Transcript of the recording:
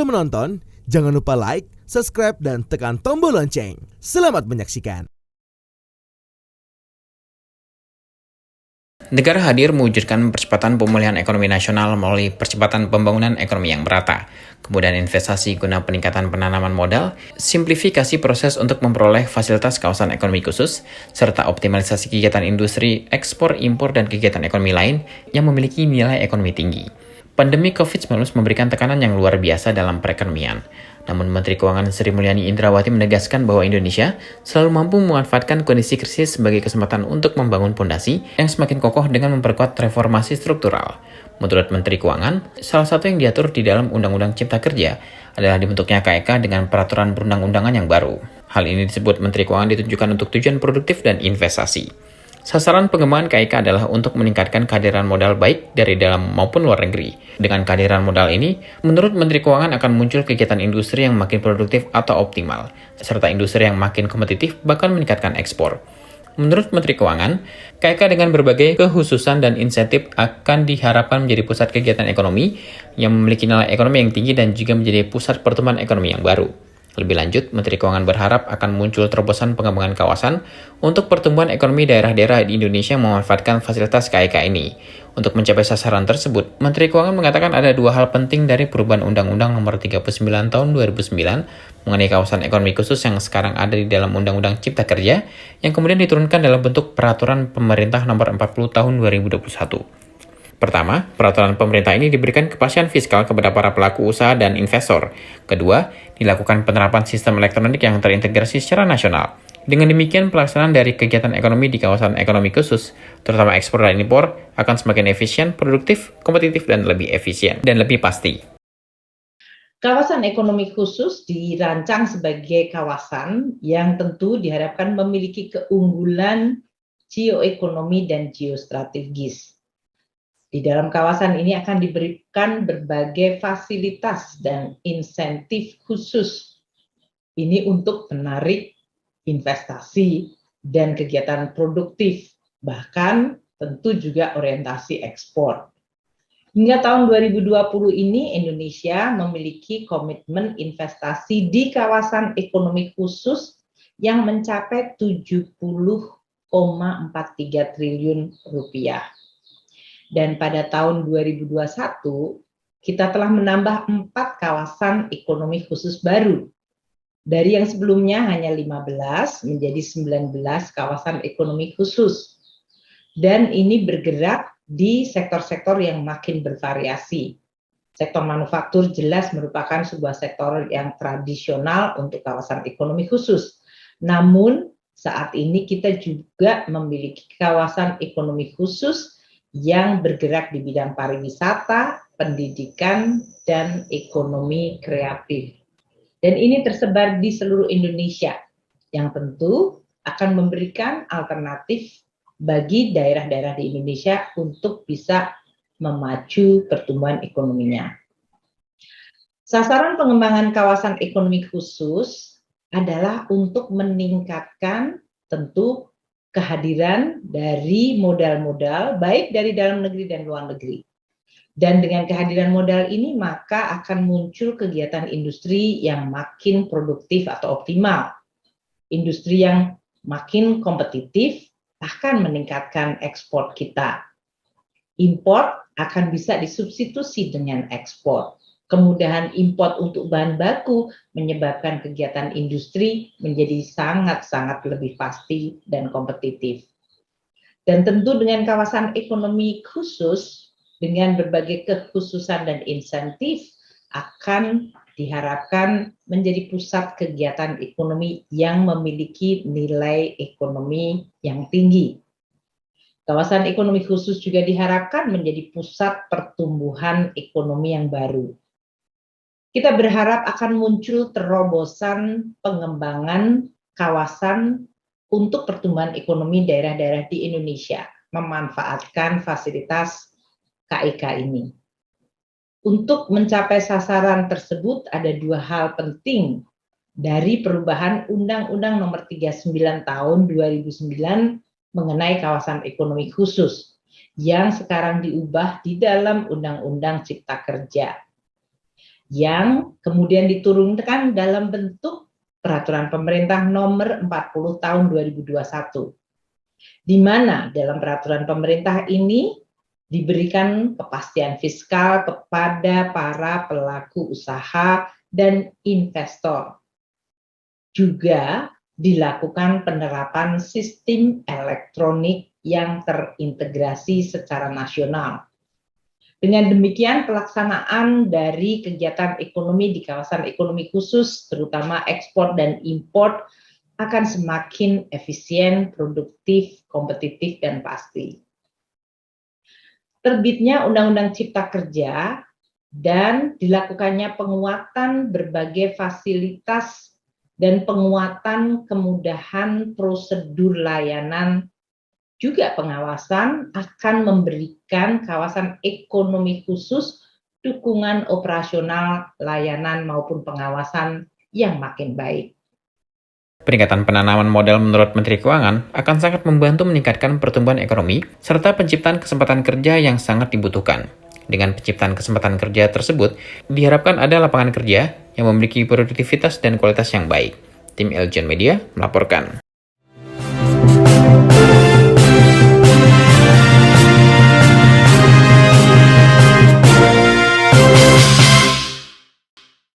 Sebelum menonton, jangan lupa like, subscribe, dan tekan tombol lonceng. Selamat menyaksikan. Negara hadir mewujudkan percepatan pemulihan ekonomi nasional melalui percepatan pembangunan ekonomi yang merata, kemudian investasi guna peningkatan penanaman modal, simplifikasi proses untuk memperoleh fasilitas kawasan ekonomi khusus, serta optimalisasi kegiatan industri, ekspor, impor, dan kegiatan ekonomi lain yang memiliki nilai ekonomi tinggi. Pandemi COVID-19 memberikan tekanan yang luar biasa dalam perekonomian. Namun Menteri Keuangan Sri Mulyani Indrawati menegaskan bahwa Indonesia selalu mampu memanfaatkan kondisi krisis sebagai kesempatan untuk membangun fondasi yang semakin kokoh dengan memperkuat reformasi struktural. Menurut Menteri Keuangan, salah satu yang diatur di dalam Undang-Undang Cipta Kerja adalah dibentuknya KEK dengan peraturan perundang-undangan yang baru. Hal ini disebut Menteri Keuangan ditujukan untuk tujuan produktif dan investasi. Sasaran pengembangan KEK adalah untuk meningkatkan kehadiran modal baik dari dalam maupun luar negeri. Dengan kehadiran modal ini, menurut Menteri Keuangan akan muncul kegiatan industri yang makin produktif atau optimal, serta industri yang makin kompetitif bahkan meningkatkan ekspor. Menurut Menteri Keuangan, KEK dengan berbagai kekhususan dan insentif akan diharapkan menjadi pusat kegiatan ekonomi yang memiliki nilai ekonomi yang tinggi dan juga menjadi pusat pertumbuhan ekonomi yang baru. Lebih lanjut, Menteri Keuangan berharap akan muncul terobosan pengembangan kawasan untuk pertumbuhan ekonomi daerah-daerah di Indonesia yang memanfaatkan fasilitas KEK ini. Untuk mencapai sasaran tersebut, Menteri Keuangan mengatakan ada dua hal penting dari perubahan Undang-Undang Nomor 39 Tahun 2009 mengenai kawasan ekonomi khusus yang sekarang ada di dalam Undang-Undang Cipta Kerja yang kemudian diturunkan dalam bentuk Peraturan Pemerintah Nomor 40 Tahun 2021. Pertama, peraturan pemerintah ini diberikan kepastian fiskal kepada para pelaku usaha dan investor. Kedua, dilakukan penerapan sistem elektronik yang terintegrasi secara nasional. Dengan demikian, pelaksanaan dari kegiatan ekonomi di kawasan ekonomi khusus, terutama ekspor dan impor, akan semakin efisien, produktif, kompetitif, dan lebih efisien, dan lebih pasti. Kawasan ekonomi khusus dirancang sebagai kawasan yang tentu diharapkan memiliki keunggulan geoekonomi dan geostrategis. Di dalam kawasan ini akan diberikan berbagai fasilitas dan insentif khusus. Ini untuk menarik investasi dan kegiatan produktif, bahkan tentu juga orientasi ekspor. Hingga tahun 2020 ini Indonesia memiliki komitmen investasi di kawasan ekonomi khusus yang mencapai 70,43 triliun rupiah. Dan pada tahun 2021, kita telah menambah 4 kawasan ekonomi khusus baru. Dari yang sebelumnya hanya 15 menjadi 19 kawasan ekonomi khusus. Dan ini bergerak di sektor-sektor yang makin bervariasi. Sektor manufaktur jelas merupakan sebuah sektor yang tradisional untuk kawasan ekonomi khusus. Namun saat ini kita juga memiliki kawasan ekonomi khusus yang bergerak di bidang pariwisata, pendidikan, dan ekonomi kreatif. Dan ini tersebar di seluruh Indonesia, yang tentu akan memberikan alternatif bagi daerah-daerah di Indonesia untuk bisa memacu pertumbuhan ekonominya. Sasaran pengembangan kawasan ekonomi khusus adalah untuk meningkatkan tentu kehadiran dari modal-modal baik dari dalam negeri dan luar negeri. Dan dengan kehadiran modal ini maka akan muncul kegiatan industri yang makin produktif atau optimal. Industri yang makin kompetitif akan meningkatkan ekspor kita. Impor akan bisa disubstitusi dengan ekspor. Kemudahan impor untuk bahan baku menyebabkan kegiatan industri menjadi sangat-sangat lebih pasti dan kompetitif. Dan tentu dengan kawasan ekonomi khusus, dengan berbagai kekhususan dan insentif, akan diharapkan menjadi pusat kegiatan ekonomi yang memiliki nilai ekonomi yang tinggi. Kawasan ekonomi khusus juga diharapkan menjadi pusat pertumbuhan ekonomi yang baru. Kita berharap akan muncul terobosan pengembangan kawasan untuk pertumbuhan ekonomi daerah-daerah di Indonesia, memanfaatkan fasilitas KEK ini. Untuk mencapai sasaran tersebut ada dua hal penting dari perubahan Undang-Undang Nomor 39 Tahun 2009 mengenai kawasan ekonomi khusus yang sekarang diubah di dalam Undang-Undang Cipta Kerja. yang kemudian diturunkan dalam bentuk Peraturan Pemerintah Nomor 40 Tahun 2021. Di mana dalam peraturan pemerintah ini diberikan kepastian fiskal kepada para pelaku usaha dan investor. Juga dilakukan penerapan sistem elektronik yang terintegrasi secara nasional. Dengan demikian, pelaksanaan dari kegiatan ekonomi di kawasan ekonomi khusus, terutama ekspor dan impor, akan semakin efisien, produktif, kompetitif, dan pasti. Terbitnya Undang-Undang Cipta Kerja dan dilakukannya penguatan berbagai fasilitas dan penguatan kemudahan prosedur layanan juga pengawasan akan memberikan kawasan ekonomi khusus dukungan operasional, layanan maupun pengawasan yang makin baik. Peningkatan penanaman modal menurut Menteri Keuangan akan sangat membantu meningkatkan pertumbuhan ekonomi serta penciptaan kesempatan kerja yang sangat dibutuhkan. Dengan penciptaan kesempatan kerja tersebut, diharapkan ada lapangan kerja yang memiliki produktivitas dan kualitas yang baik. Tim Eljon Media melaporkan.